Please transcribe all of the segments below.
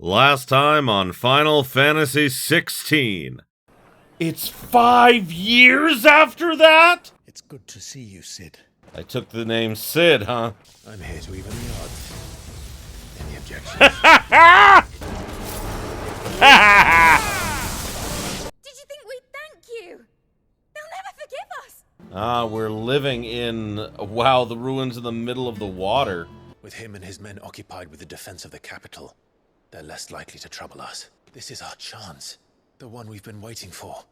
Last time on Final Fantasy 16. It's 5 years after that? It's good to see you, Sid. I took the name Sid, huh? I'm here to even the odds. Any objections? Did you think we'd thank you? They'll never forgive us. We're living in, wow, the ruins in the middle of the water. With him and his men occupied with the defense of the capital, they're less likely to trouble us. This is our chance. The one we've been waiting for.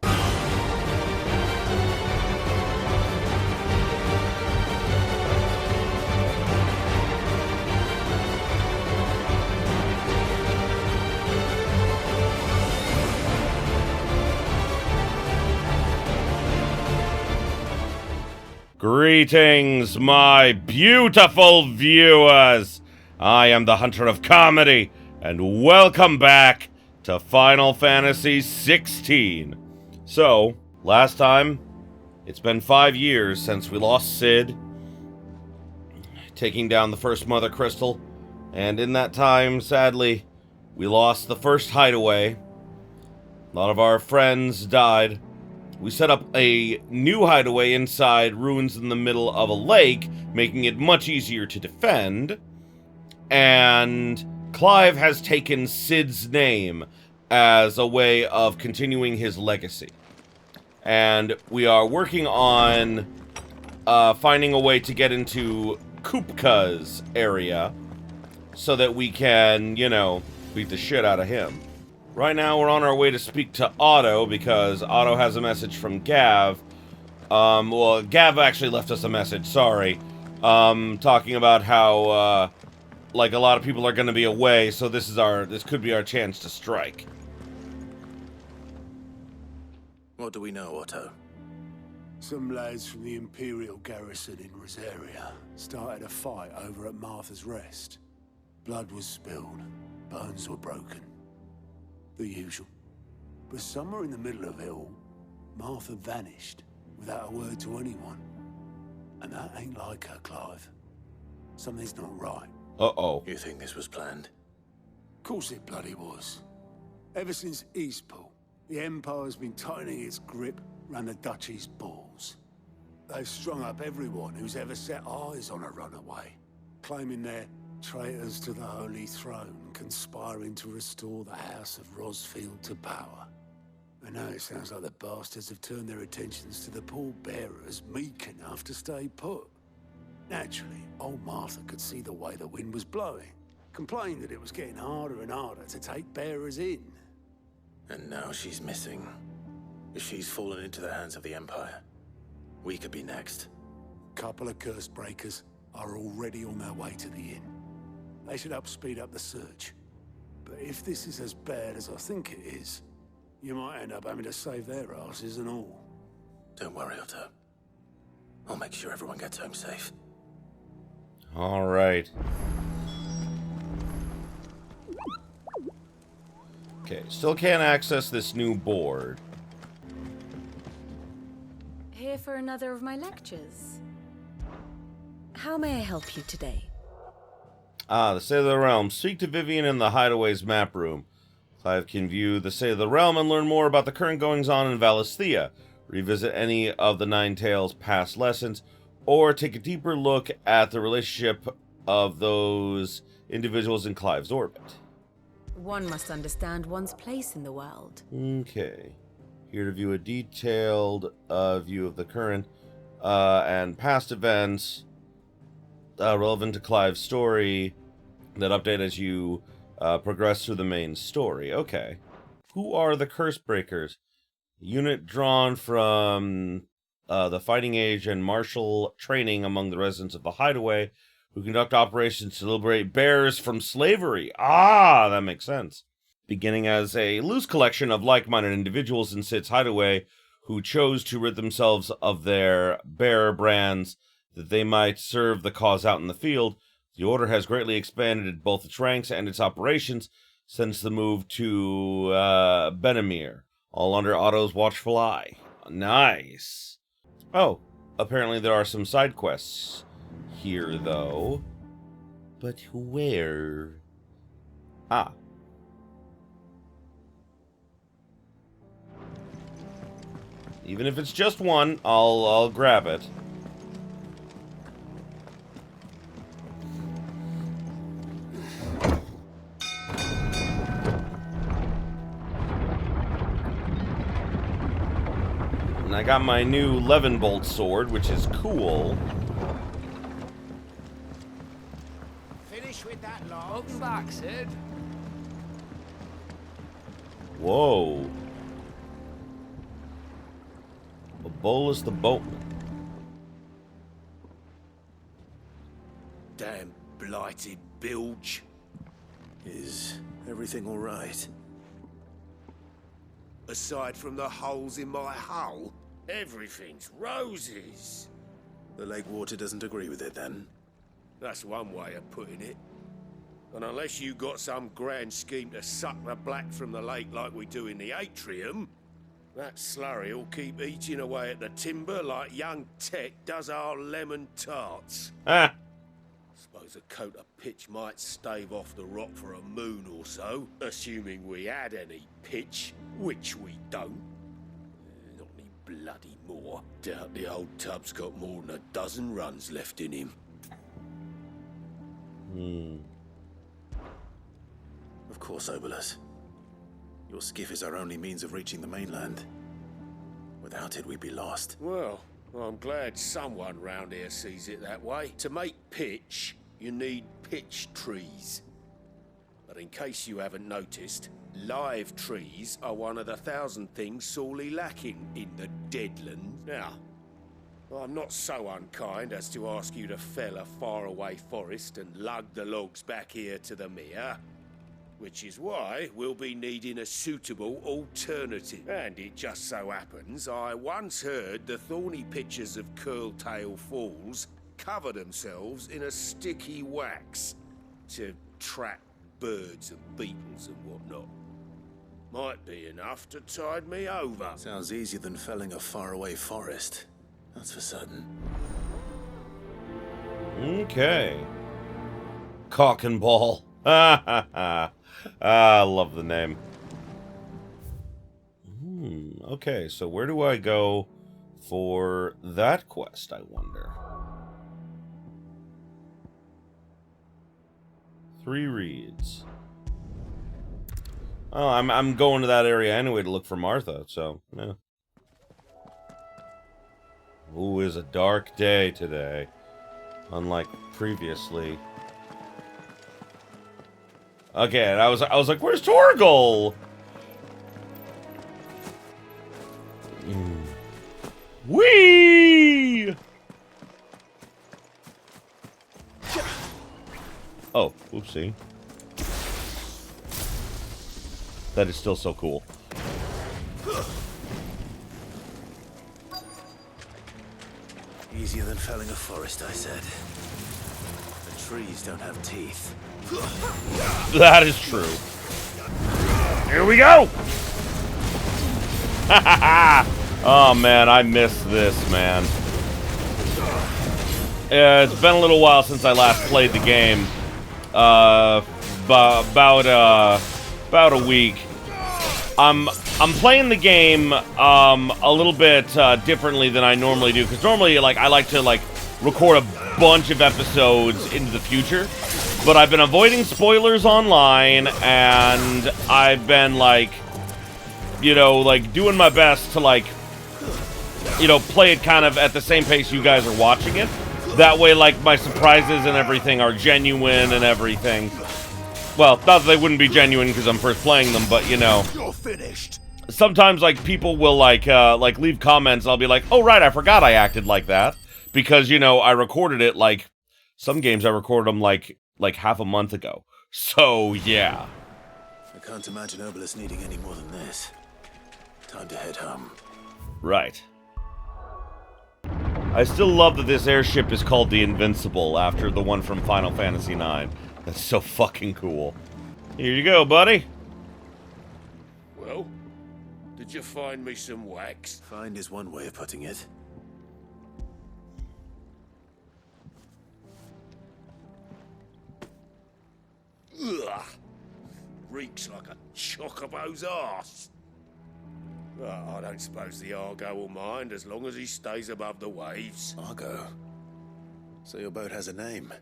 Greetings, my beautiful viewers! I am the Hunter of Comedy, and welcome back to Final Fantasy 16. So, last time, it's been 5 years since we lost Sid, taking down the first Mother Crystal, and in that time, sadly, we lost the first hideaway. A lot of our friends died. We set up a new hideaway inside ruins in the middle of a lake, making it much easier to defend. And Clive has taken Sid's name as a way of continuing his legacy. And we are working on finding a way to get into Kupka's area so that we can, beat the shit out of him. Right now, we're on our way to speak to Otto, because Otto has a message from Gav. Gav actually left us a message, sorry. Talking about how, a lot of people are going to be away, so this could be our chance to strike. What do we know, Otto? Some lads from the Imperial garrison in Rosaria started a fight over at Martha's Rest. Blood was spilled, bones were broken. The usual. But somewhere in the middle of it all, Martha vanished without a word to anyone. And that ain't like her, Clive. Something's not right. Uh-oh. You think this was planned? Of course it bloody was. Ever since Eastpool, the Empire's been tightening its grip round the Duchy's balls. They've strung up everyone who's ever set eyes on a runaway, claiming they're traitors to the Holy Throne, conspiring to restore the House of Rosfield to power. And now it sounds like the bastards have turned their attentions to the pallbearers meek enough to stay put. Naturally, old Martha could see the way the wind was blowing, complained that it was getting harder and harder to take bearers in. And now she's missing. If she's fallen into the hands of the Empire, we could be next. Couple of curse breakers are already on their way to the inn. They should speed up the search. But if this is as bad as I think it is, you might end up having to save their asses and all. Don't worry, Otto. I'll make sure everyone gets home safe. Alright. Okay, still can't access this new board. Here for another of my lectures. How may I help you today? The State of the Realm. Speak to Vivian in the Hideaway's map room. Clive can view the State of the Realm and learn more about the current goings-on in Valisthea, revisit any of the Nine Tails' past lessons, or take a deeper look at the relationship of those individuals in Clive's orbit. One must understand one's place in the world. Okay. Here to view a detailed view of the current and past events relevant to Clive's story that update as you progress through the main story. Okay. Who are the Curse Breakers? Unit drawn from the Fighting Age and martial training among the residents of the Hideaway, who conduct operations to liberate bears from slavery. Ah, that makes sense. Beginning as a loose collection of like-minded individuals in Sid's Hideaway who chose to rid themselves of their bearer brands that they might serve the cause out in the field, the Order has greatly expanded both its ranks and its operations since the move to Benamir, all under Otto's watchful eye. Nice. Oh, apparently there are some side quests here, though. But where? Ah, Even if it's just one, I'll grab it. And I got my new 11-bolt sword, which is cool. Finish with that log. Welcome back, Sid. Whoa. A Bolus the Boatman. Damn blighted bilge. Is everything all right? Aside from the holes in my hull, everything's roses. The lake water doesn't agree with it, then? That's one way of putting it. And unless you got some grand scheme to suck the black from the lake like we do in the atrium, that slurry will keep eating away at the timber like young Tech does our lemon tarts. Ah. Suppose a coat of pitch might stave off the rock for a moon or so, assuming we had any pitch, which we don't. Not any bloody more. Doubt the old tub's got more than a dozen runs left in him. Of course, Obolus. Your skiff is our only means of reaching the mainland. Without it, we'd be lost. Well, I'm glad someone round here sees it that way. To make pitch, you need pitch trees. But in case you haven't noticed, live trees are one of the 1,000 things sorely lacking in the Deadland. Now, I'm not so unkind as to ask you to fell a faraway forest and lug the logs back here to the mere, which is why we'll be needing a suitable alternative. And it just so happens I once heard the thorny pitchers of Curltail Falls cover themselves in a sticky wax to trap birds and beetles and whatnot. Might be enough to tide me over. Sounds easier than felling a faraway forest. That's for certain. Okay. Cock and ball. Ha ha ha. I love the name. Okay, so where do I go for that quest, I wonder? 3 reads. Oh, I'm going to that area anyway to look for Martha, so, yeah. Ooh, is a dark day today. Unlike previously. Okay, and I was like, where's Torgal? Whee! Oh, oopsie. That is still so cool. Easier than felling a forest, I said. The trees don't have teeth. That is true. Here we go! Oh man, I miss this, man. It's been a little while since I last played the game. About a week. I'm playing the game a little bit differently than I normally do, because normally I like to record a bunch of episodes into the future, but I've been avoiding spoilers online, and I've been doing my best to play it kind of at the same pace you guys are watching it. That way my surprises and everything are genuine and everything. Well, not that they wouldn't be genuine because I'm first playing them, but You're finished. sometimes people will leave comments. I'll be like, oh right, I forgot I acted like that, because I recorded it some games I recorded them like half a month ago. So yeah. I can't imagine Obolus needing any more than this. Time to head home. Right. I still love that this airship is called the Invincible after the one from Final Fantasy IX. That's so fucking cool. Here you go, buddy. Well, did you find me some wax? Find is one way of putting it. Ugh. Reeks like a chocobo's arse. Well, I don't suppose the Argo will mind as long as he stays above the waves. Argo. So your boat has a name.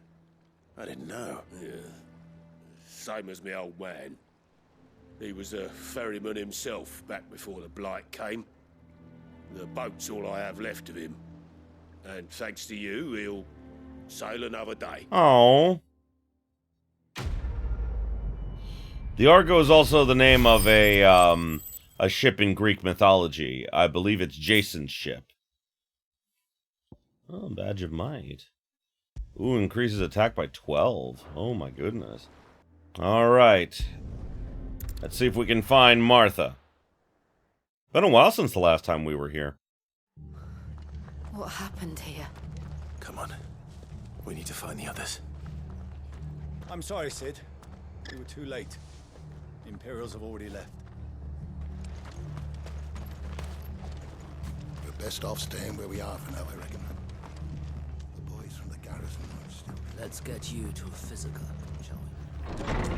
I didn't know. Yeah. Same as me old man. He was a ferryman himself back before the Blight came. The boat's all I have left of him. And thanks to you, he'll sail another day. Oh. The Argo is also the name of a ship in Greek mythology. I believe it's Jason's ship. Oh, badge of might. Ooh, increases attack by 12. Oh my goodness. Alright. Let's see if we can find Martha. Been a while since the last time we were here. What happened here? Come on. We need to find the others. I'm sorry, Sid. We were too late. The Imperials have already left. We're best off staying where we are for now, I reckon. The boys from the garrison are still... Let's get you to a physical, shall we?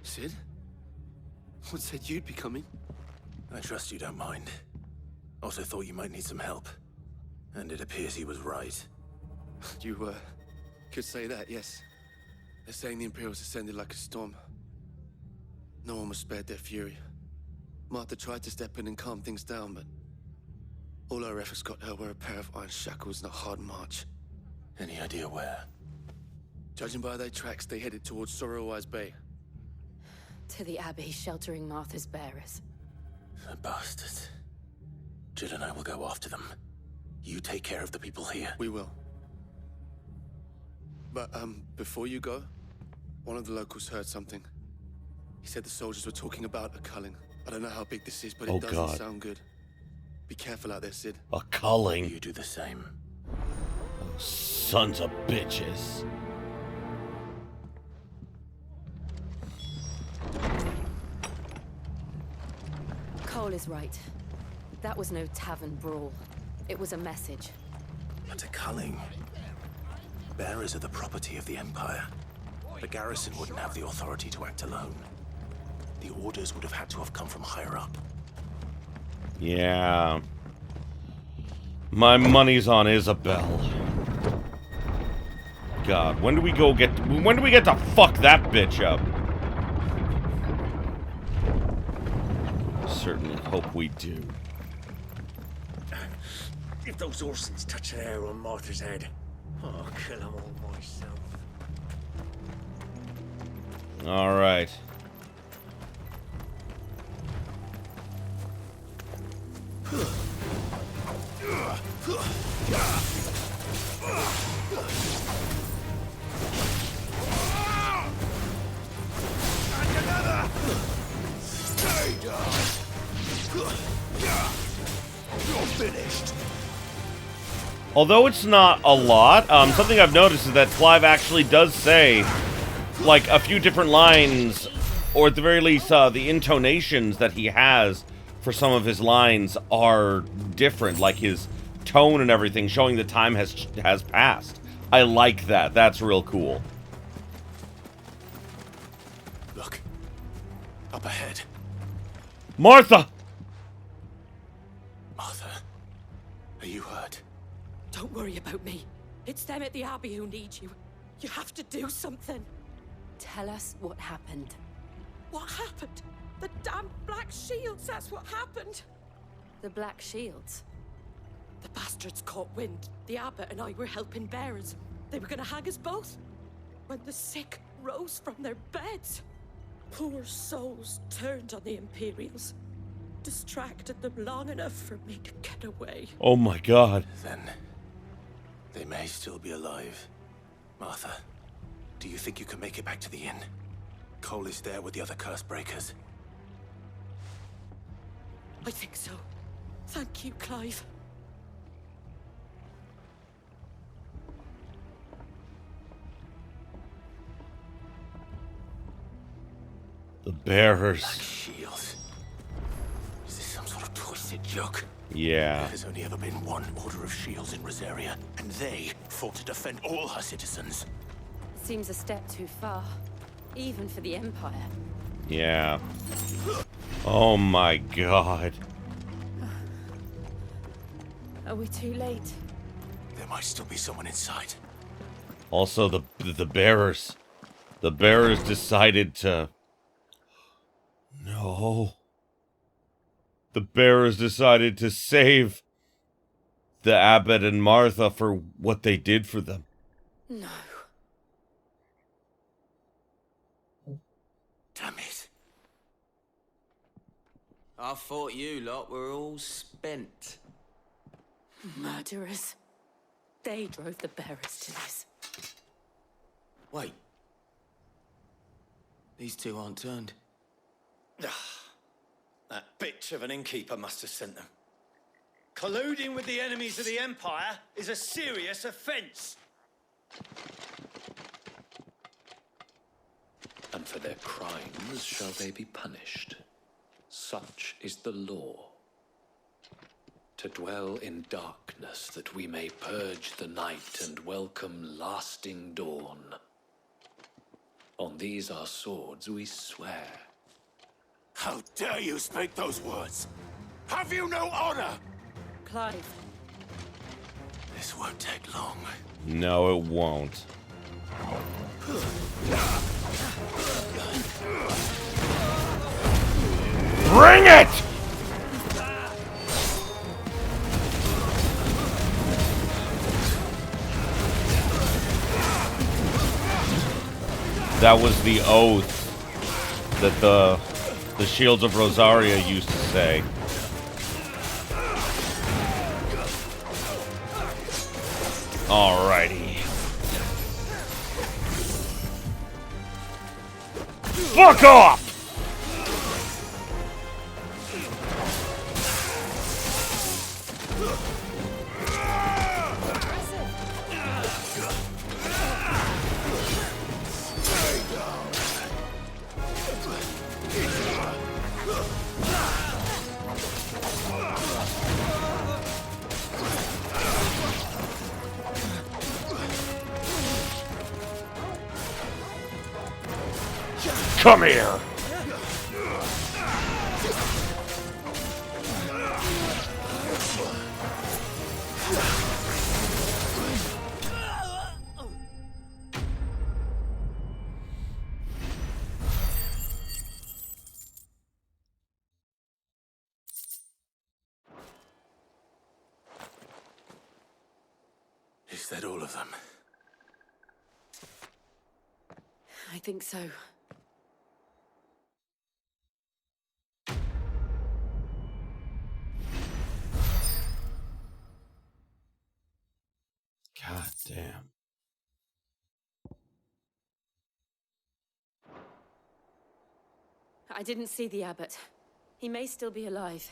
Sid? What said you'd be coming? I trust you don't mind. Also thought you might need some help. And it appears he was right. You, could say that, yes. They're saying the Imperials ascended like a storm. No one was spared their fury. Martha tried to step in and calm things down, but all our efforts got her were a pair of iron shackles and a hard march. Any idea where? Judging by their tracks, they headed towards Sorrowwise Bay. To the Abbey sheltering Martha's bearers. The bastards. Jill and I will go after them. You take care of the people here. We will. But, before you go, one of the locals heard something. He said the soldiers were talking about a culling. I don't know how big this is, but it doesn't sound good. Be careful out there, Sid. A culling. You do the same. Sons of bitches. Cole is right. That was no tavern brawl. It was a message. But a culling. Bearers are the property of the Empire. The garrison wouldn't have the authority to act alone. The orders would have had to have come from higher up. Yeah. My money's on Isabel. God, when do we get to fuck that bitch up? Certainly hope we do. If those Orsons touch an hair on Martha's head, I'll kill them all myself. Alright. Although it's not a lot, something I've noticed is that Clive actually does say, like, a few different lines, or at the very least, the intonations that he has for some of his lines are different, like his tone and everything, showing that time has passed. I like that. That's real cool. Look. Up ahead. Martha! Martha. Are you hurt? Don't worry about me. It's them at the Abbey who need you. You have to do something. Tell us what happened. What happened? The damn Black Shields, that's what happened. The Black Shields? The bastards caught wind. The Abbot and I were helping bearers. They were gonna hang us both. When the sick rose from their beds, poor souls turned on the Imperials. Distracted them long enough for me to get away. Oh my god. Then they may still be alive. Martha, do you think you can make it back to the inn? Cole is there with the other curse breakers. I think so. Thank you, Clive. The bearers. Black shields. Is this some sort of twisted joke? Yeah. There has only ever been one order of shields in Rosaria, and they fought to defend all her citizens. Seems a step too far, even for the Empire. Yeah. Oh my god. Are we too late? There might still be someone inside. Also, the bearers. The bearers decided to... No. The bearers decided to save the abbot and Martha for what they did for them. No. Damn it. I thought you lot were all spent. Murderers. They drove the bearers to this. Wait. These two aren't turned. That bitch of an innkeeper must have sent them. Colluding with the enemies of the Empire is a serious offense. And for their crimes shall they be punished. Such is the law. To dwell in darkness that we may purge the night and welcome lasting dawn. On these our swords we swear. How dare you speak those words? Have you no honor? Clive. This won't take long. No, it won't. Bring it! That was the oath that the Shields of Rosaria used to say. Alrighty. Fuck off! Come here! Is that all of them? I think so. God damn. I didn't see the abbot. He may still be alive.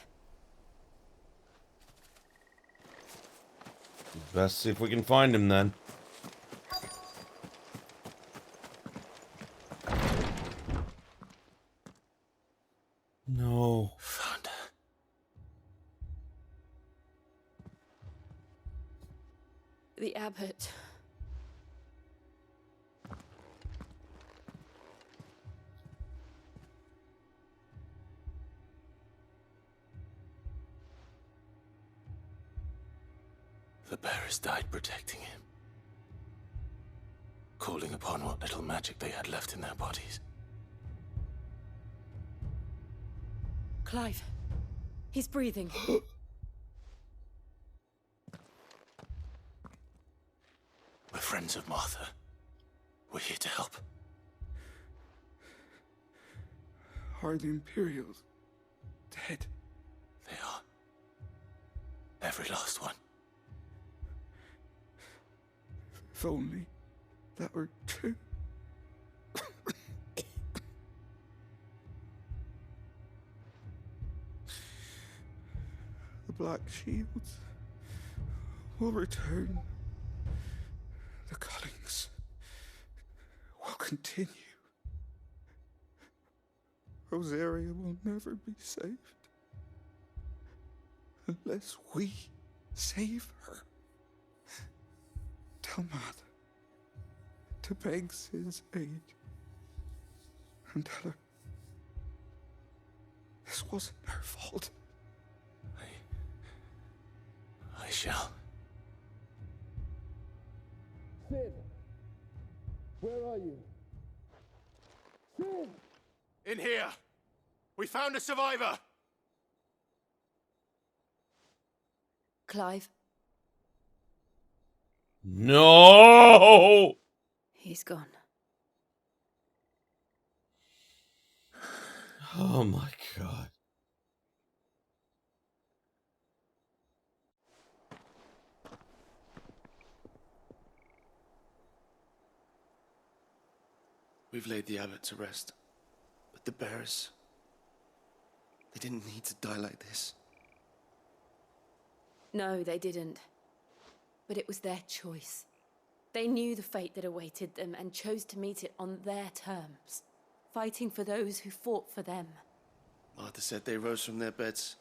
Best see if we can find him then. No. Found her. The abbot. The bearers died protecting him. Calling upon what little magic they had left in their bodies. Clive. He's breathing. We're friends of Martha. We're here to help. Are the Imperials dead? They are. Every last one. If only that were true. The Black Shields will return. The cullings will continue. Rosaria will never be saved unless we save her. Tell Mother to beg Sid's aid and tell her This wasn't her fault. I shall. Sid! Where are you? Sid! In here! We found a survivor! Clive, No! he's gone. Oh my god. We've laid the abbot to rest. But the bearers, they didn't need to die like this. No, they didn't. But it was their choice. They knew the fate that awaited them and chose to meet it on their terms, fighting for those who fought for them. Martha said they rose from their beds,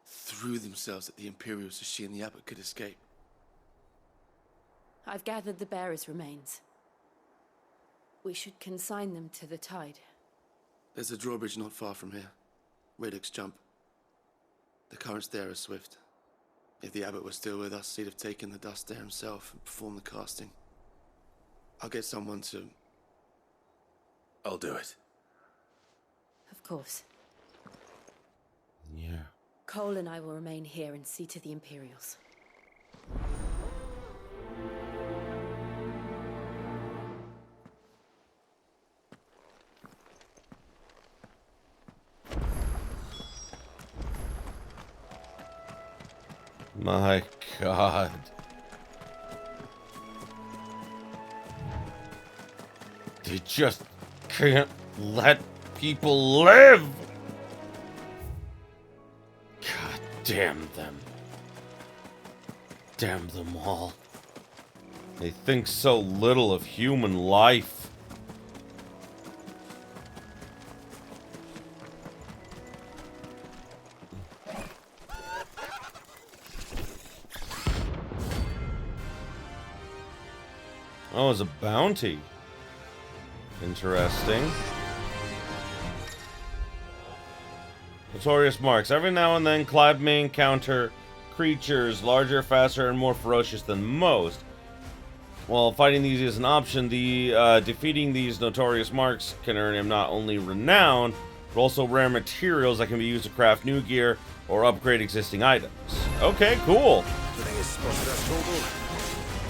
threw themselves at the Imperials so she and the abbot could escape. I've gathered the bearers' remains. We should consign them to the tide. There's a drawbridge not far from here. Radix jump. The currents there are swift. If the abbot was still with us, he'd have taken the dust there himself and performed the casting. I'll get someone to... I'll do it. Of course. Yeah. Cole and I will remain here and see to the Imperials. My god. They just can't let people live! God damn them. Damn them all. They think so little of human life. Oh, it's a bounty. Interesting. Notorious marks. Every now and then, Clive may encounter creatures larger, faster, and more ferocious than most. While fighting these is an option, defeating these notorious marks can earn him not only renown, but also rare materials that can be used to craft new gear or upgrade existing items. Okay, cool. The thing is spotted us, Torgal.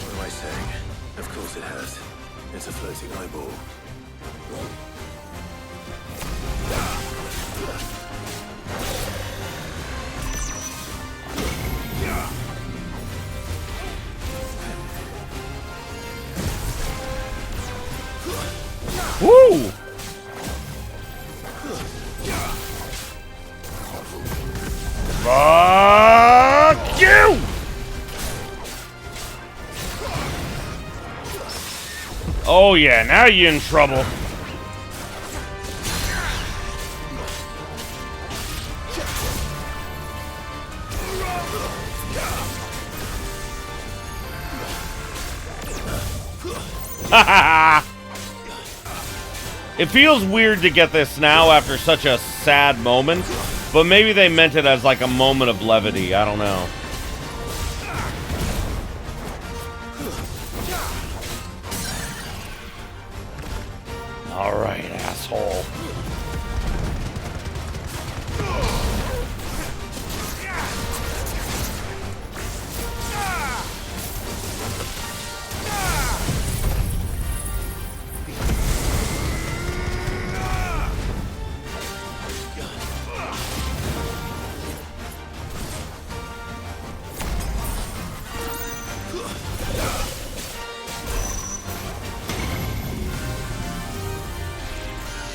What am I saying? Of course it has. It's a floating eyeball. Woo! Fuck you! Oh yeah, now you're in trouble. It feels weird to get this now after such a sad moment, but maybe they meant it as like a moment of levity. I don't know. All right, asshole.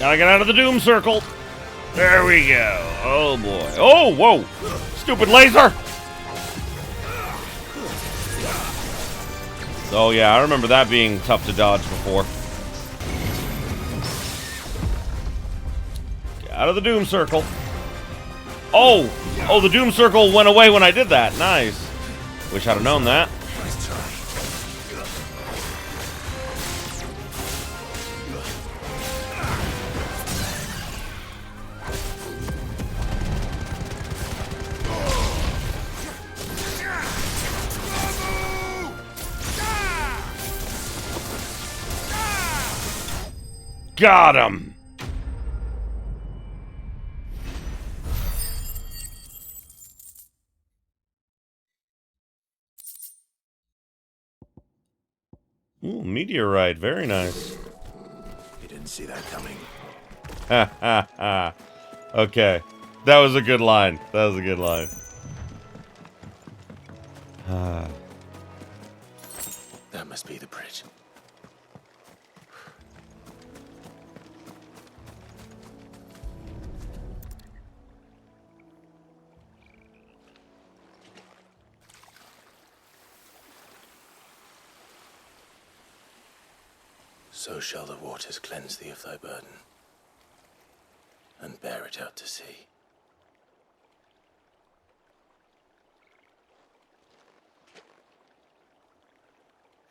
Gotta get out of the doom circle. There we go. Oh boy. Oh, whoa. Stupid laser. Oh yeah, I remember that being tough to dodge before. Get out of the doom circle. Oh. Oh, the doom circle went away when I did that. Nice. Wish I'd have known that. Got him! Ooh, meteorite. Very nice. You didn't see that coming. Ha ha ha. Okay. That was a good line. That was a good line. That must be the bridge. So shall the waters cleanse thee of thy burden, and bear it out to sea.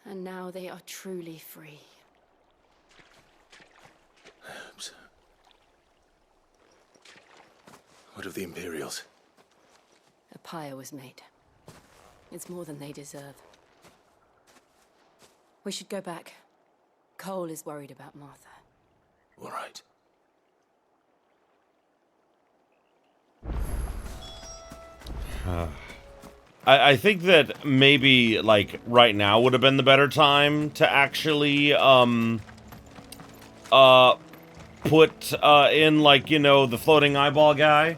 And now they are truly free. I hope so. What of the Imperials? A pyre was made. It's more than they deserve. We should go back. Cole is worried about Martha. All right. I think that maybe, like, right now would have been the better time to actually, put, in, like, you know, the floating eyeball guy.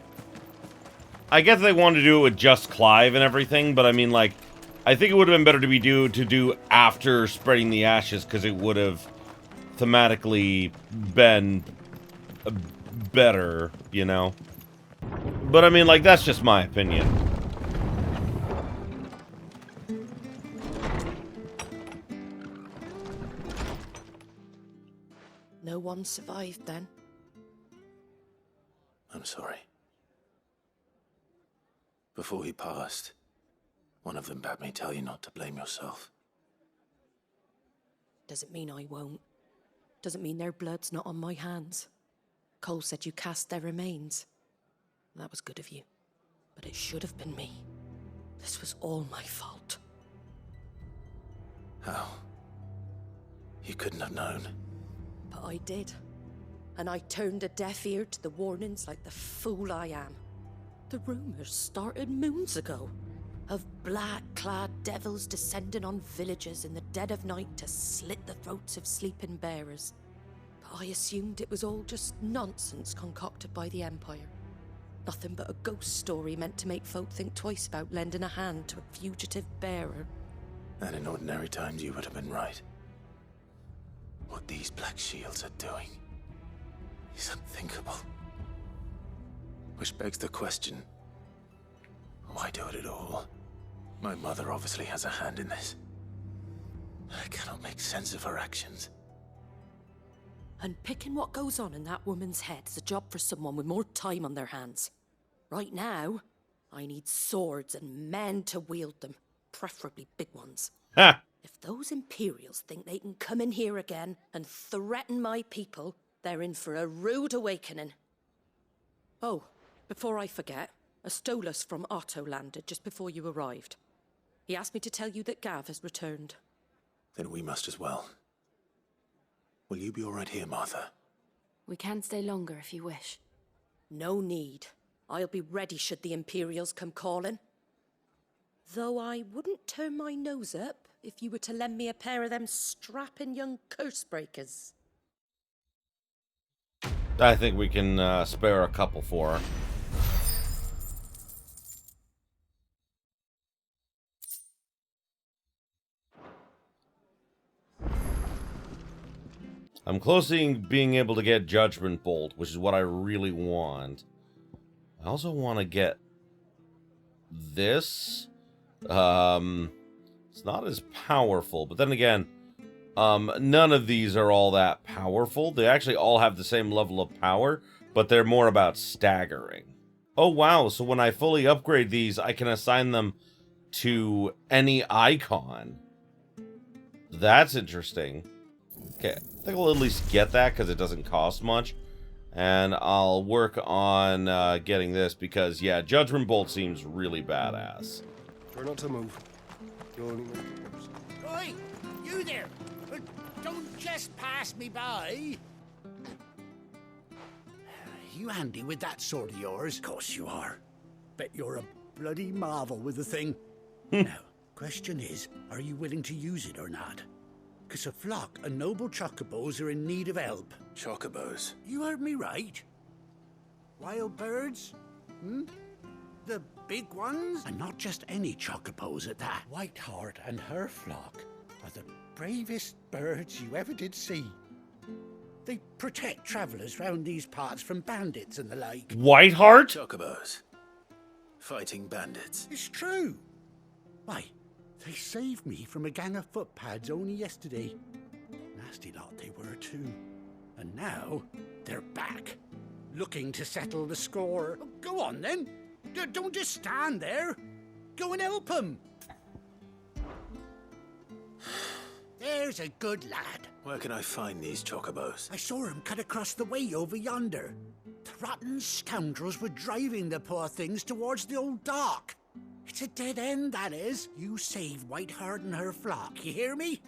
I guess they wanted to do it with just Clive and everything, but I mean, like, I think it would have been better to do after spreading the ashes, because it would have thematically been better, you know? But I mean, like, that's just my opinion. No one survived then? I'm sorry. Before he passed, one of them bade me tell you not to blame yourself. Doesn't mean I won't. Doesn't mean their blood's not on my hands. Cole said you cast their remains. That was good of you. But it should have been me. This was all my fault. How? You couldn't have known. But I did. And I turned a deaf ear to the warnings like the fool I am. The rumors started moons ago. Of black-clad devils descending on villages in the dead of night to slit the throats of sleeping bearers. But I assumed it was all just nonsense concocted by the Empire. Nothing but a ghost story meant to make folk think twice about lending a hand to a fugitive bearer. And in ordinary times you would have been right. What these Black Shields are doing is unthinkable. Which begs the question, why do it at all? My mother obviously has a hand in this. I cannot make sense of her actions. And picking what goes on in that woman's head is a job for someone with more time on their hands. Right now, I need swords and men to wield them, preferably big ones. Ha! If those Imperials think they can come in here again and threaten my people, they're in for a rude awakening. Oh, before I forget, a Stolas from Otto landed just before you arrived. He asked me to tell you that Gav has returned. Then we must as well. Will you be all right here, Martha? We can stay longer if you wish. No need. I'll be ready should the Imperials come calling. Though I wouldn't turn my nose up if you were to lend me a pair of them strapping young curse breakers. I think we can spare a couple for her. I'm close to being able to get Judgment Bolt, which is what I really want. I also want to get this. It's not as powerful, but then again, none of these are all that powerful. They actually all have the same level of power, but they're more about staggering. Oh wow, so when I fully upgrade these, I can assign them to any icon. That's interesting. Okay, I think I'll at least get that because it doesn't cost much. And I'll work on getting this because, yeah, Judgment Bolt seems really badass. Try not to move. You'll only make it worse. Oi! You there! Don't just pass me by! You handy with that sword of yours? Of course you are. Bet you're a bloody marvel with the thing. Now, question is, are you willing to use it or not? Because a flock of noble chocobos are in need of help. Chocobos? You heard me right. Wild birds? The big ones? And not just any chocobos at that. Whiteheart and her flock are the bravest birds you ever did see. They protect travelers round these parts from bandits and the like. Whiteheart? Chocobos. Fighting bandits. It's true. Why, they saved me from a gang of footpads only yesterday. Nasty lot they were too. And now, they're back. Looking to settle the score. Oh, go on then. Don't just stand there. Go and help them. There's a good lad. Where can I find these chocobos? I saw him cut across the way over yonder. The rotten scoundrels were driving the poor things towards the old dock. It's a dead end, that is. You save Whiteheart and her flock, you hear me?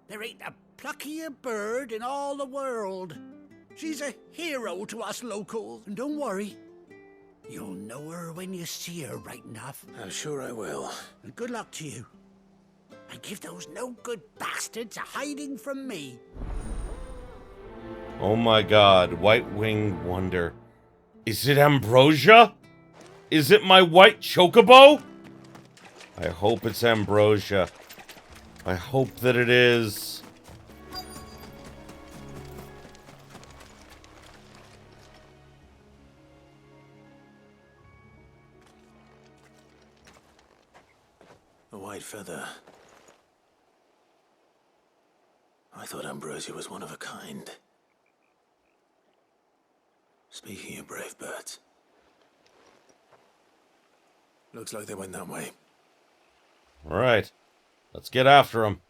There ain't a pluckier bird in all the world. She's a hero to us locals. And don't worry, you'll know her when you see her right enough. I'm sure I will. And good luck to you. And give those no-good bastards a hiding from me. Oh my god, white-winged wonder. Is it Ambrosia? Is it my white chocobo? I hope it's Ambrosia. I hope that it is. A white feather. I thought Ambrosia was one of a kind. Speaking of brave birds. Looks like they went that way. Alright. Let's get after them.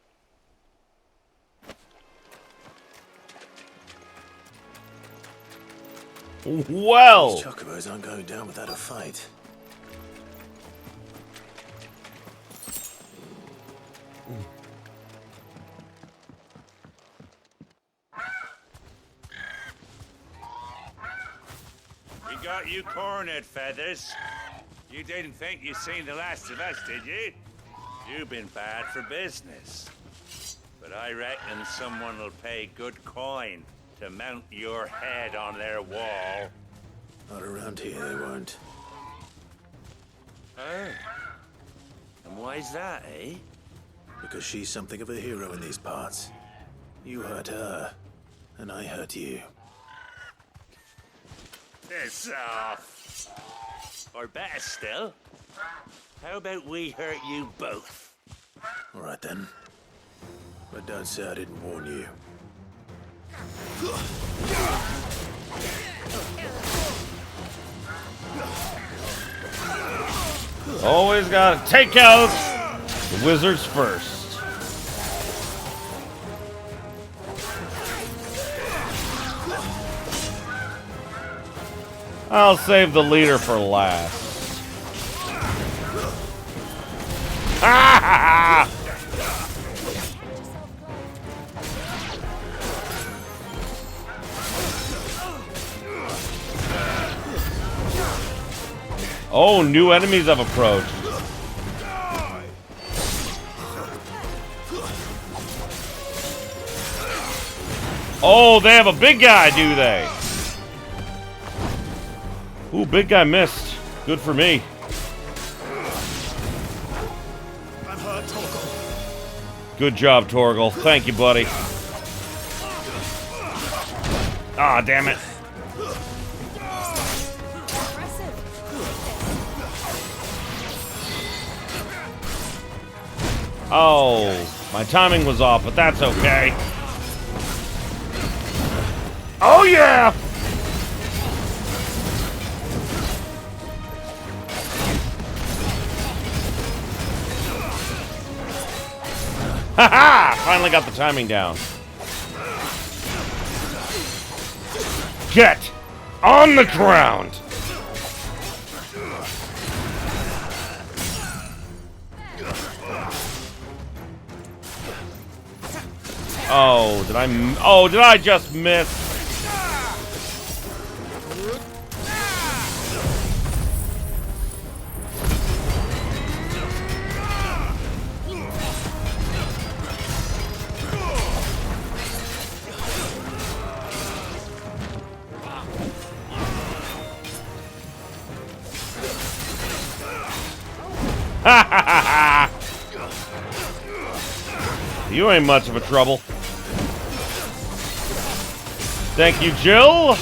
Well! These chocobos aren't going down without a fight. We got you cornered, Feathers. You didn't think you'd seen the last of us, did you? You've been bad for business. But I reckon someone will pay good coin to mount your head on their wall. Not around here, they won't. Oh. And why's that, eh? Because she's something of a hero in these parts. You hurt her, and I hurt you. Piss off. Or better still, how about we hurt you both? All right then. But don't say I didn't warn you. Always gotta take out the wizards first. I'll save the leader for last. Ah! Oh, new enemies have approached. Oh, they have a big guy, do they? Ooh, big guy missed. Good for me. Good job, Torgal. Thank you, buddy. Ah, damn it. Oh, my timing was off, but that's okay. Oh, yeah! Ha-ha! Finally got the timing down. Get on the ground! Oh, did I just miss? You ain't much of a trouble. Thank you, Jill.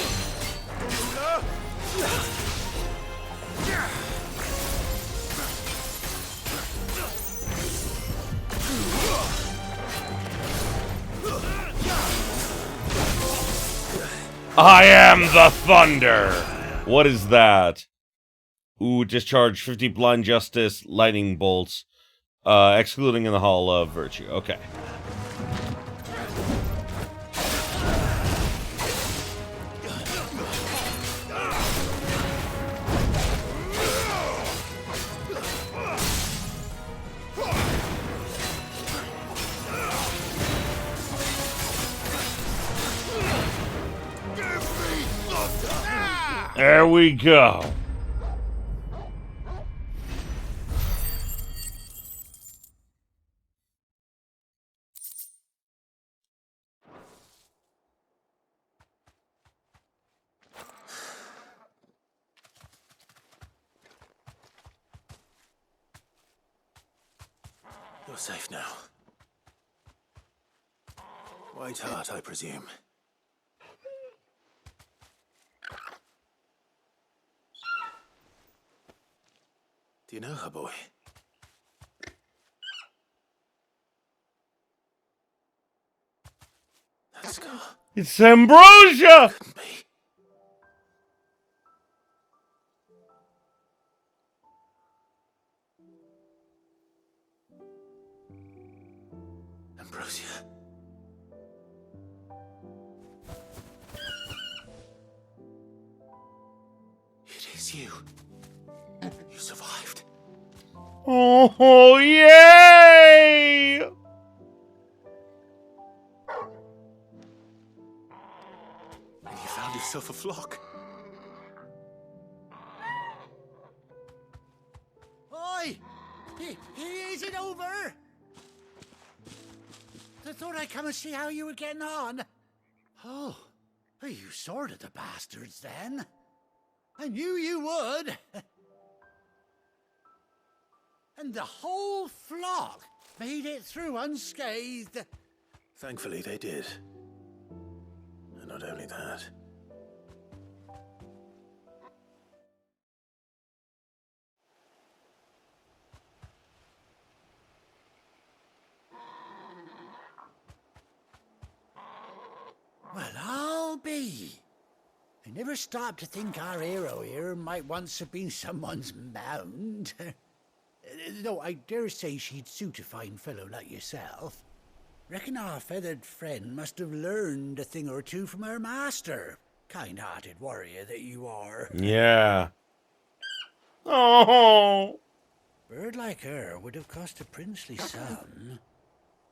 I am the Thunder. What is that? Ooh, discharge 50 blind justice lightning bolts, excluding in the Hall of Virtue. Okay. There we go. You're safe now. White Hart, I presume. Do you know her, boy? That scar. It's Ambrosia! Couldn't be. Ambrosia. It is you. You survived. Oh, yay! And you found yourself a flock. Oi! Is it over? I thought I'd come and see how you were getting on. Oh, you sorted the bastards then. I knew you would. And the whole flock made it through unscathed. Thankfully, they did. And not only that. Well, I'll be. I never stopped to think our hero here might once have been someone's mount. Though I dare say she'd suit a fine fellow like yourself. Reckon our feathered friend must have learned a thing or two from her master. Kind-hearted warrior that you are. Yeah. Oh. Bird like her would have cost a princely sum.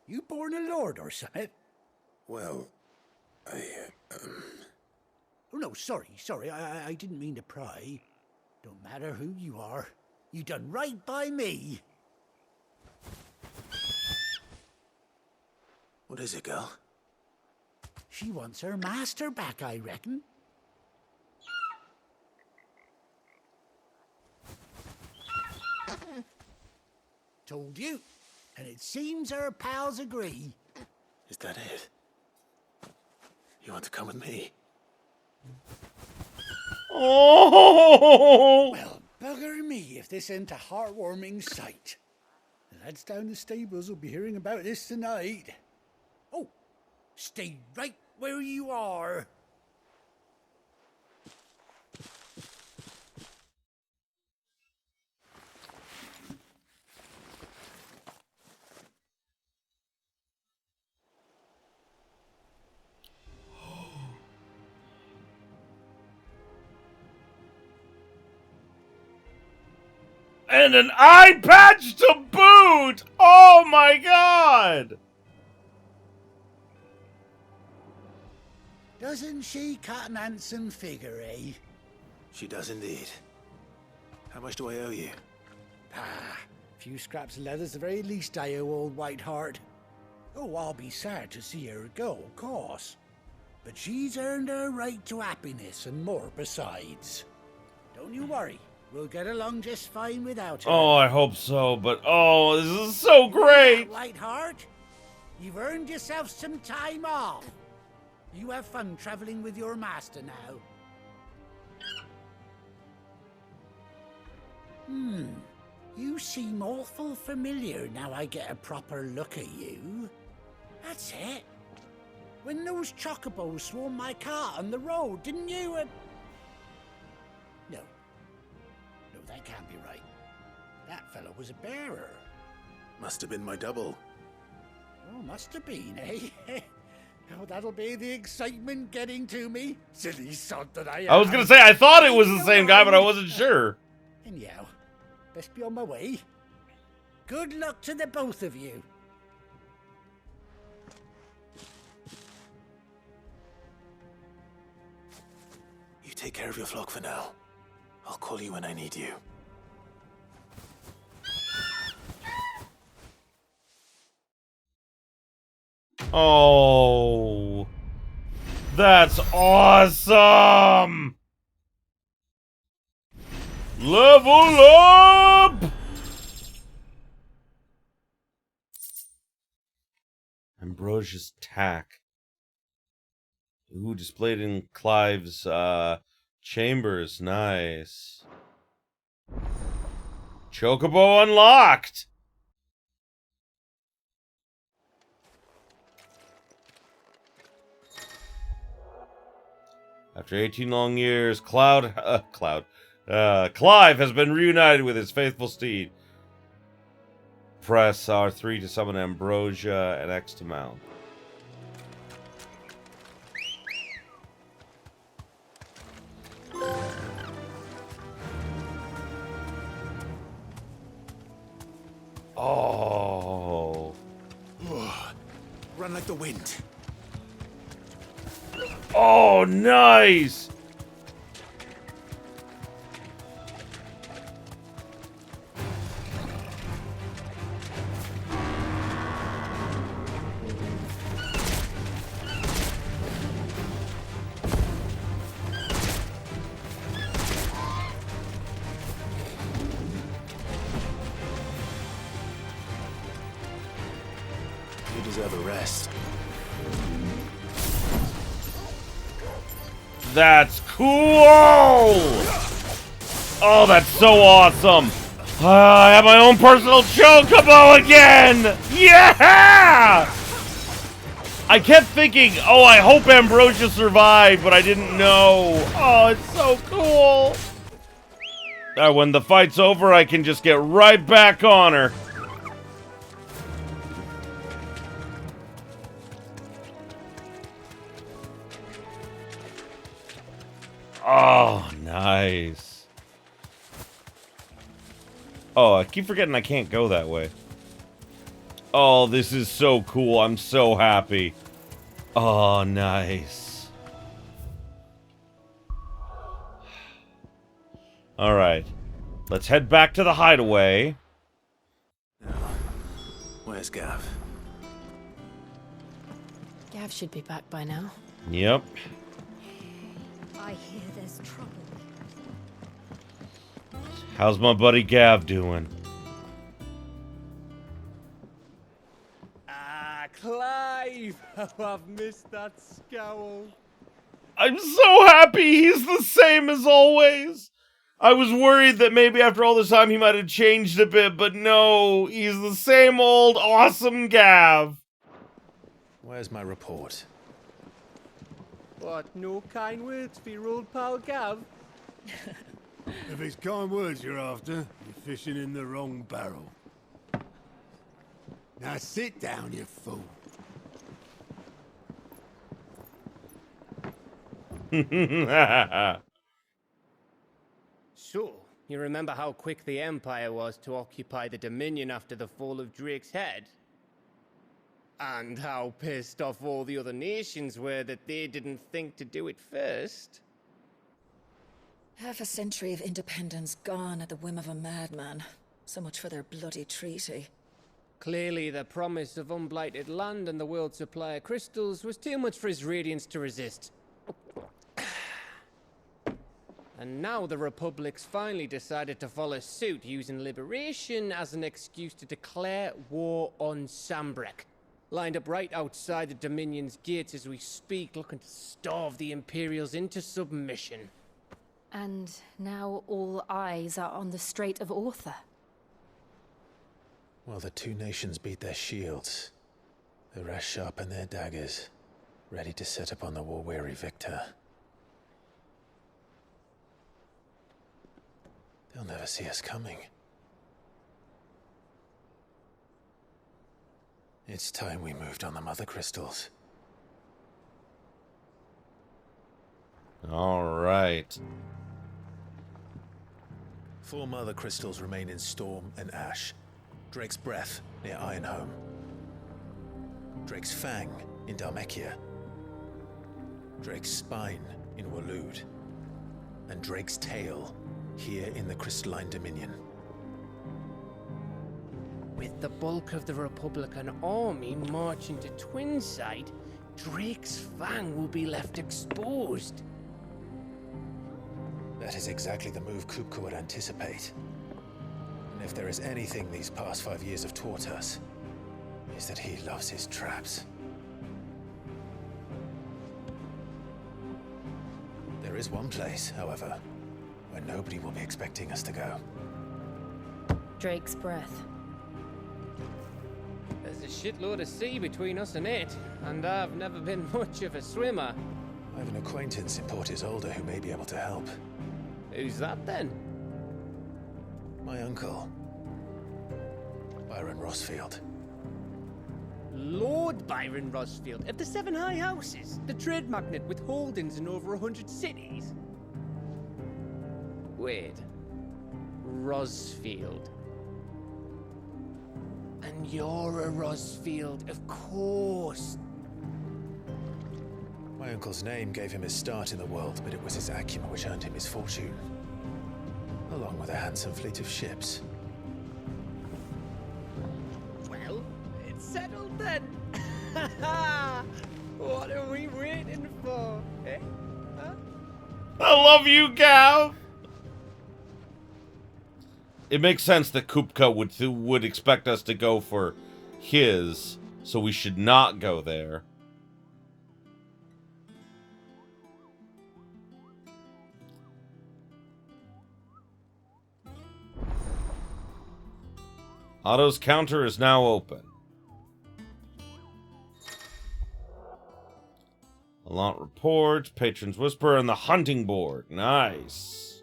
You born a lord or something? Well, Oh, no, sorry. I didn't mean to pry. Don't matter who you are. You done right by me. What is it, girl? She wants her master back, I reckon. Told you. And it seems her pals agree. Is that it? You want to come with me? Oh! Well, bugger me if this ain't a heartwarming sight. The lads down the stables will be hearing about this tonight. Oh, stay right where you are. And an eye patch to boot! Oh my god! Doesn't she cut an handsome figure, eh? She does indeed. How much do I owe you? Ah, a few scraps of leather's the very least I owe old Whiteheart. Oh, I'll be sad to see her go, of course. But she's earned her right to happiness and more besides. Don't you worry. We'll get along just fine without her. Oh, I hope so, but oh, this is so great! Whiteheart, you've earned yourself some time off. You have fun traveling with your master now. You seem awful familiar now I get a proper look at you. That's it. When those chocobos swarmed my car on the road, didn't you? No. No, that can't be right. That fellow was a bearer. Must have been my double. Oh, must have been, eh? Oh, that'll be the excitement getting to me. Silly sod that I am. I was gonna say, I thought it was the same guy, but I wasn't sure. Anyhow, best be on my way. Good luck to the both of you. You take care of your flock for now. I'll call you when I need you. Oh, that's awesome! Level up! Ambrosia's tack. Ooh, displayed in Clive's chambers. Nice. Chocobo unlocked! After 18 long years, Clive has been reunited with his faithful steed. Press R3 to summon Ambrosia and X to mount. Oh. Run like the wind. Oh, nice! You deserve a rest. That's cool! Oh, that's so awesome! I have my own personal chocobo again! Yeah! I kept thinking, oh, I hope Ambrosia survived, but I didn't know. Oh, it's so cool! When the fight's over, I can just get right back on her. Oh, nice. Oh, I keep forgetting I can't go that way. Oh, this is so cool. I'm so happy. Oh, nice. Alright. Let's head back to the hideaway. Now, where's Gav? Gav should be back by now. Yep. I hear there's trouble. How's my buddy Gav doing? Ah, Clive! Oh, I've missed that scowl. I'm so happy he's the same as always. I was worried that maybe after all this time he might have changed a bit, but no, he's the same old awesome Gav. Where's my report? What, no kind words for your old pal Gav? If it's kind words you're after, you're fishing in the wrong barrel. Now sit down, you fool. So, you remember how quick the Empire was to occupy the Dominion after the fall of Drake's head? And how pissed off all the other nations were that they didn't think to do it first? Half a century of independence gone at the whim of a madman. So much for their bloody treaty. Clearly, the promise of unblighted land and the world's supply of crystals was too much for his radiance to resist. And now the Republic's finally decided to follow suit, using liberation as an excuse to declare war on Sambrek. Lined up right outside the Dominion's gates as we speak, looking to starve the Imperials into submission. And now all eyes are on the Strait of Author. While the two nations beat their shields, the rest sharpen their daggers, ready to set upon the war-weary victor. They'll never see us coming. It's time we moved on the Mother Crystals. All right. 4 Mother Crystals remain in Storm and Ash. Drake's Breath near Ironhome. Drake's Fang in Dhalmekia. Drake's Spine in Waloed. And Drake's Tail here in the Crystalline Dominion. With the bulk of the Republican army marching to Twinside, Drake's Fang will be left exposed. That is exactly the move Kupka would anticipate. And if there is anything these past 5 years have taught us, is that he loves his traps. There is one place, however, where nobody will be expecting us to go. Drake's Breath. There's a shitload of sea between us and it, and I've never been much of a swimmer. I have an acquaintance in Port Isolde who may be able to help. Who's that then? My uncle, Byron Rossfield. Lord Byron Rossfield of the 7 High Houses, the trade magnate with holdings in over 100 cities. Wait, Rossfield. And you're a Rossfield, of course. My uncle's name gave him his start in the world, but it was his acumen which earned him his fortune, along with a handsome fleet of ships. Well, it's settled then. What are we waiting for, eh? Huh? I love you, Gav! It makes sense that Kupka would expect us to go for his, so we should not go there. Otto's counter is now open. Allant report, Patron's Whisper, and the hunting board. Nice.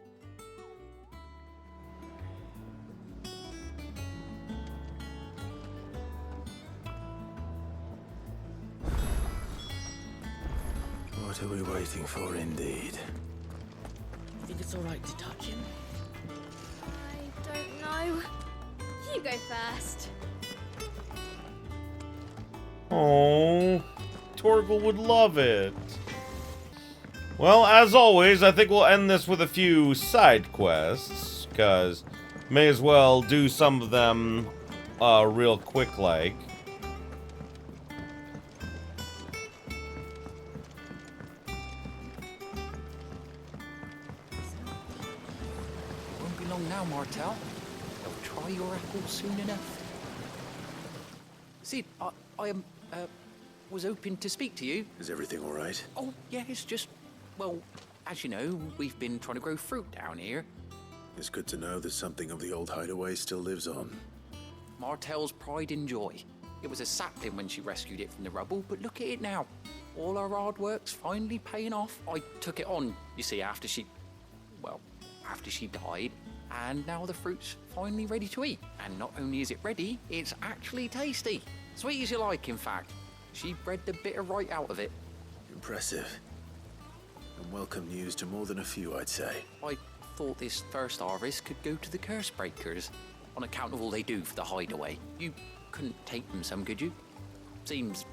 What are we waiting for, indeed? Think it's all right to touch him? I don't know. You go first. Oh, Torgal would love it. Well, as always, I think we'll end this with a few side quests, because may as well do some of them real quick like. Won't be long now, Martel. They'll try your apple soon enough. Sid, I was hoping to speak to you. Is everything all right? Oh, yeah, it's just, well, as you know, we've been trying to grow fruit down here. It's good to know that something of the old hideaway still lives on. Martel's pride and joy. It was a sapling when she rescued it from the rubble, but look at it now. All our hard work's finally paying off. I took it on, you see, after she died, and now the fruit's finally ready to eat. And not only is it ready, it's actually tasty. Sweet as you like, in fact. She bred the bitter right out of it. Impressive. And welcome news to more than a few, I'd say. I thought this first harvest could go to the curse breakers, on account of all they do for the hideaway. You couldn't take them some, could you? Seems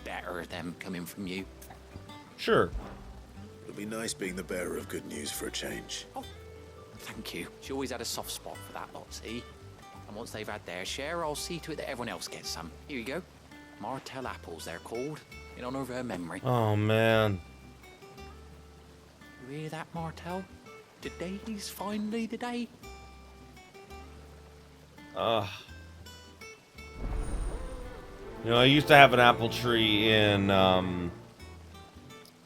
better them coming from you. Sure. It'll be nice being the bearer of good news for a change. Oh, thank you. She always had a soft spot for that lot, see? And once they've had their share, I'll see to it that everyone else gets some. Here you go. Martell apples, they're called, in honor of her memory. Oh, man. You hear that, Martell? Today's finally the day. You know, I used to have an apple tree in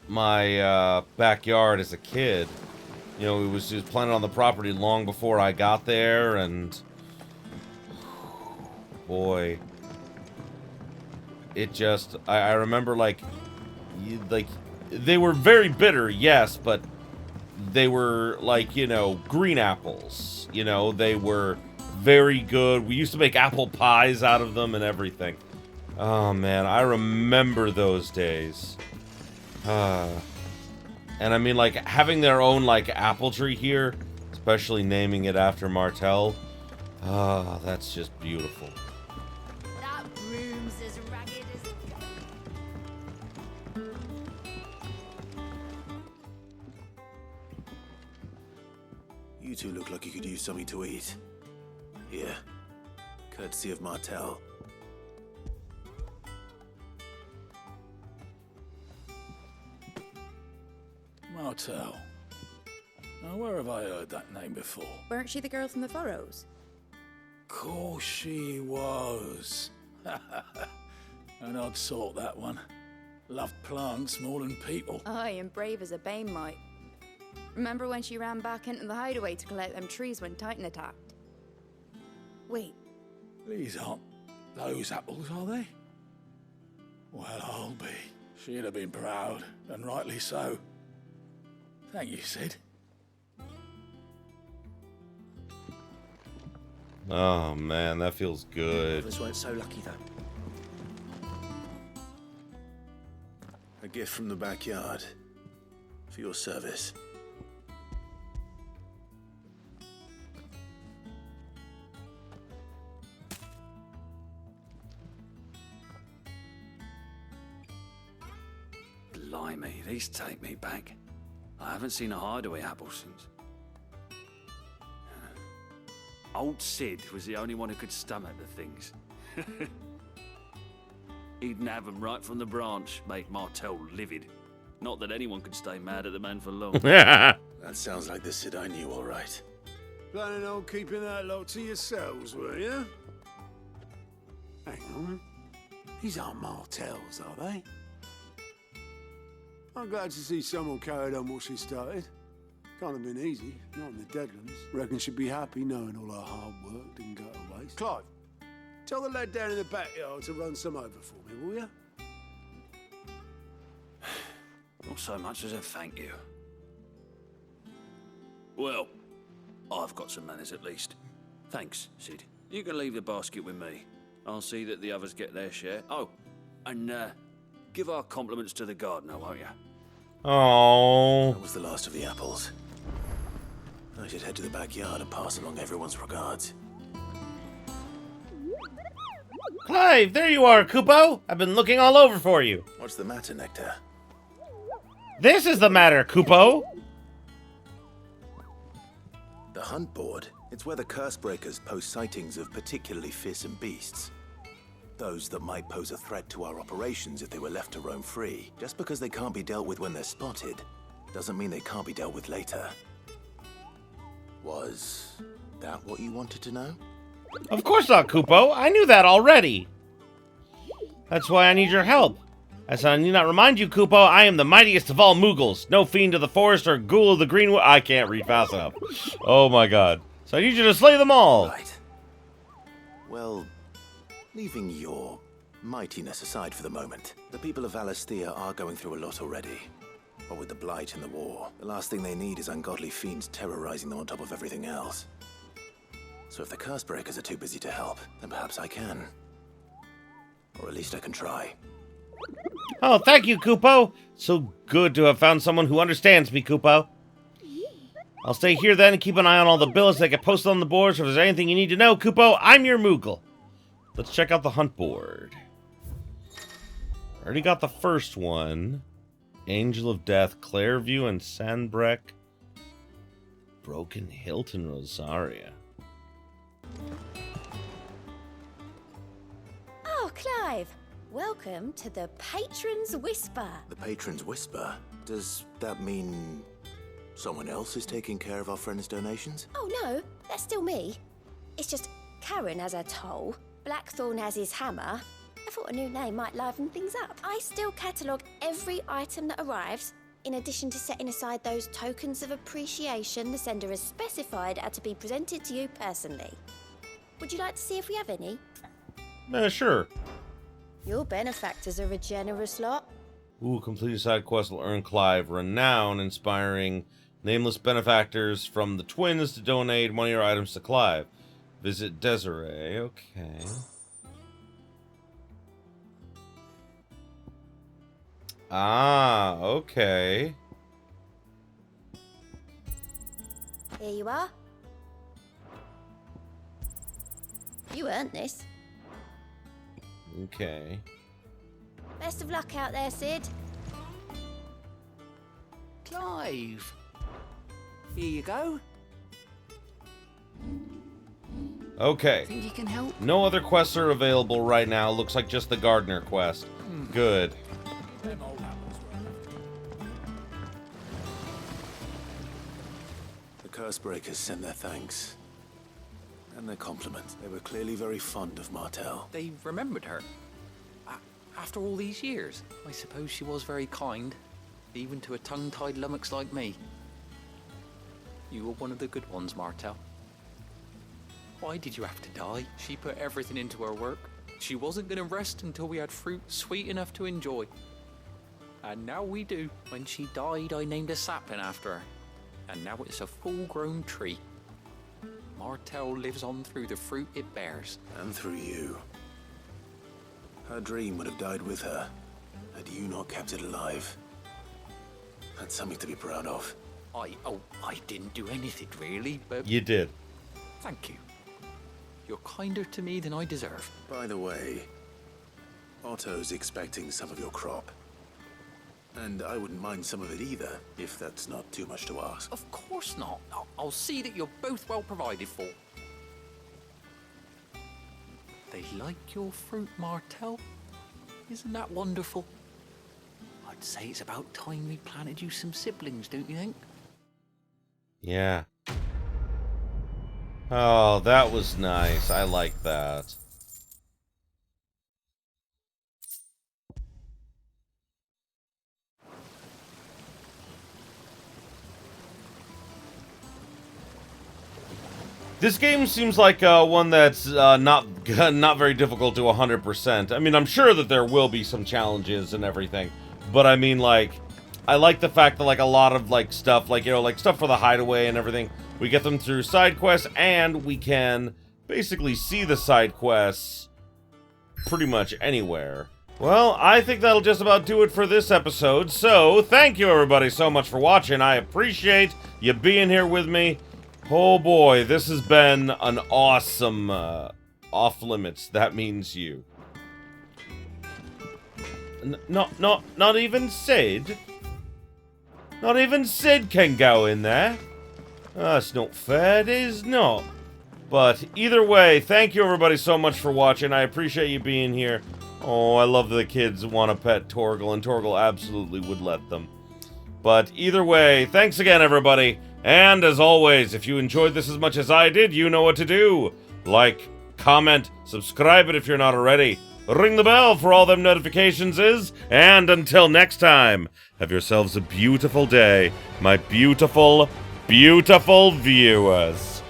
my backyard as a kid. You know, it was planted on the property long before I got there, and boy, it just, I remember, like, they were very bitter, yes, but they were, like, you know, green apples. You know, they were very good. We used to make apple pies out of them and everything. Oh, man, I remember those days. And I mean, like, having their own, like, apple tree here, especially naming it after Martell, that's just beautiful. That broom's as ragged as... You two look like you could use something to eat. Here, courtesy of Martell. Martell. Now, where have I heard that name before? Weren't she the girl from the Furrows? Course she was. An odd sort, that one. Loved plants more than people. Aye, and brave as a bane might. Remember when she ran back into the hideaway to collect them trees when Titan attacked? Wait. These aren't those apples, are they? Well, I'll be. She'd have been proud, and rightly so. Thank you, Sid. Oh, man, that feels good. Others weren't so lucky, though. A gift from the backyard. For your service. Blimey, these take me back. I haven't seen a hideaway apple since. Old Sid was the only one who could stomach the things. He'd nab them right from the branch, make Martell livid. Not that anyone could stay mad at the man for long. That sounds like the Sid I knew, all right. Planning on keeping that lot to yourselves, were you? Hang on. These aren't Martells, are they? I'm glad to see someone carried on what she started. Can't have been easy, not in the Deadlands. Reckon she'd be happy knowing all her hard work didn't go to waste. Clive, tell the lad down in the backyard to run some over for me, will you? Not so much as a thank you. Well, I've got some manners at least. Thanks, Sid. You can leave the basket with me. I'll see that the others get their share. Oh, and give our compliments to the gardener, won't you? Oh. That was the last of the apples. I should head to the backyard and pass along everyone's regards. Clive, there you are, Kupo. I've been looking all over for you. What's the matter, Nectar? This is the matter, Kupo. The hunt board. It's where the curse breakers post sightings of particularly fearsome beasts. Those that might pose a threat to our operations if they were left to roam free. Just because they can't be dealt with when they're spotted, doesn't mean they can't be dealt with later. Was that what you wanted to know? Of course not, Kupo. I knew that already. That's why I need your help. As I need not remind you, Kupo, I am the mightiest of all Moogles. No fiend of the forest or ghoul of the greenwood. I can't read fast enough. Oh my god. So I need you to slay them all. Right. Well, leaving your mightiness aside for the moment, the people of Valisthea are going through a lot already. What with the Blight and the war, the last thing they need is ungodly fiends terrorizing them on top of everything else. So if the curse breakers are too busy to help, then perhaps I can. Or at least I can try. Oh, thank you, Kupo. So good to have found someone who understands me, Kupo. I'll stay here then and keep an eye on all the bills that get posted on the boards. If there's anything you need to know, Kupo, I'm your Moogle. Let's check out the hunt board. I already got the first one. Angel of Death, Clairview, and Sandbreck. Broken Hilt and Rosaria. Oh, Clive. Welcome to the Patron's Whisper. The Patron's Whisper? Does that mean someone else is taking care of our friends' donations? Oh, no. That's still me. It's just Karen has her toll, Blackthorn has his hammer. I thought a new name might liven things up. I still catalogue every item that arrives, in addition to setting aside those tokens of appreciation the sender has specified are to be presented to you personally. Would you like to see if we have any? Sure. Your benefactors are a generous lot. Ooh, complete a side quest will earn Clive renown, inspiring nameless benefactors from the twins to donate money or items to Clive. Visit Desiree. Okay. Ah, okay. Here you are. You earned this. Okay. Best of luck out there, Sid. Clive. Here you go. Okay. Think you can help? No other quests are available right now. Looks like just the Gardener quest. Good. The Cursebreakers sent their thanks. And their compliments. They were clearly very fond of Martel. They remembered her. After all these years, I suppose she was very kind, even to a tongue-tied lummox like me. You were one of the good ones, Martel. Why did you have to die? She put everything into her work. She wasn't going to rest until we had fruit sweet enough to enjoy. And now we do. When she died, I named a sapling after her. And now it's a full-grown tree. Martel lives on through the fruit it bears. And through you. Her dream would have died with her, had you not kept it alive. That's something to be proud of. I didn't do anything really, but... You did. Thank you. You're kinder to me than I deserve. By the way, Otto's expecting some of your crop. And I wouldn't mind some of it either, if that's not too much to ask. Of course not. I'll see that you're both well provided for. They like your fruit, Martel. Isn't that wonderful? I'd say it's about time we planted you some siblings, don't you think? Yeah. Oh, that was nice. I like that. This game seems like one that's not very difficult to 100%. I mean, I'm sure that there will be some challenges and everything, but I mean, like, I like the fact that, like, a lot of, like, stuff, like, you know, like, stuff for the hideaway and everything, we get them through side quests, and we can basically see the side quests pretty much anywhere. Well, I think that'll just about do it for this episode, so thank you everybody so much for watching. I appreciate you being here with me. Oh boy, this has been an awesome Off Limits. That means you. Not even Sid? Not even Sid can go in there? That's not fair, it is not. But either way, thank you everybody so much for watching. I appreciate you being here. Oh, I love the kids want to pet Torgal, and Torgal absolutely would let them. But either way, thanks again everybody. And as always, if you enjoyed this as much as I did, you know what to do. Like, comment, subscribe it if you're not already. Ring the bell for all them notifications is. And until next time, have yourselves a beautiful day, my beautiful, beautiful viewers.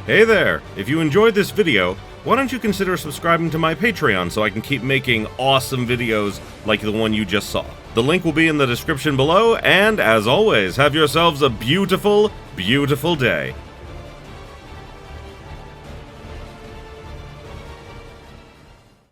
Hey there, if you enjoyed this video, why don't you consider subscribing to my Patreon so I can keep making awesome videos like the one you just saw. The link will be in the description below, and as always, have yourselves a beautiful, beautiful day.